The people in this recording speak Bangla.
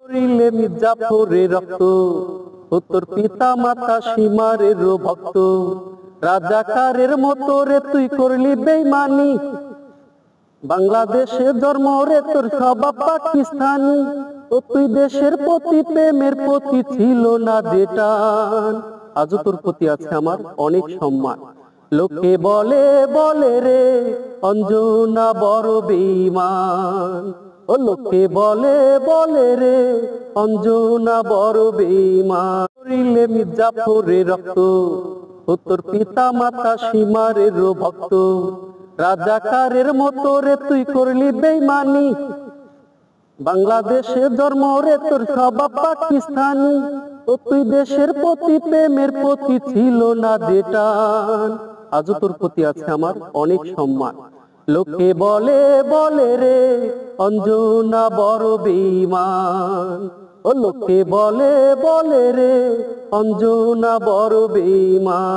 করিলে মির্জাফরের রক্ত, ও তোর পিতা মাতা সীমারের ভক্ত। রাজাকারের মতো রে তুই করলি বেঈমানি, বাংলাদেশে জন্ম রে তোর স্বভাব পাকিস্তানি। ও তুই দেশের প্রতি প্রেমের প্রতি ছিল না যেটা, আজও তোর প্রতি আছে আমার অনেক সম্মান। লোকে বলে বলে রে অঞ্জনা বড় বেঈমান, ও লোকে বলে বলে রে অঞ্জনা বড় বেঈমান। করিলে মির্জাফরের রক্ত, ও তোর পিতা মাতা সীমারের ভক্ত। রাজাকারের মতো রে তুই করলি বেঈমানি, বাংলাদেশে জন্ম রে তোর স্বভাব পাকিস্তানি। ও তুই দেশের প্রতি প্রেমের প্রতি ছিল না যেটা, আজও তোর প্রতি আছে আমার অনেক সম্মান। লোকে বলে বলে রে অঞ্জনা বড় বেঈমান, ও লোকে বলে বলে রে অঞ্জনা বড় বেঈমান।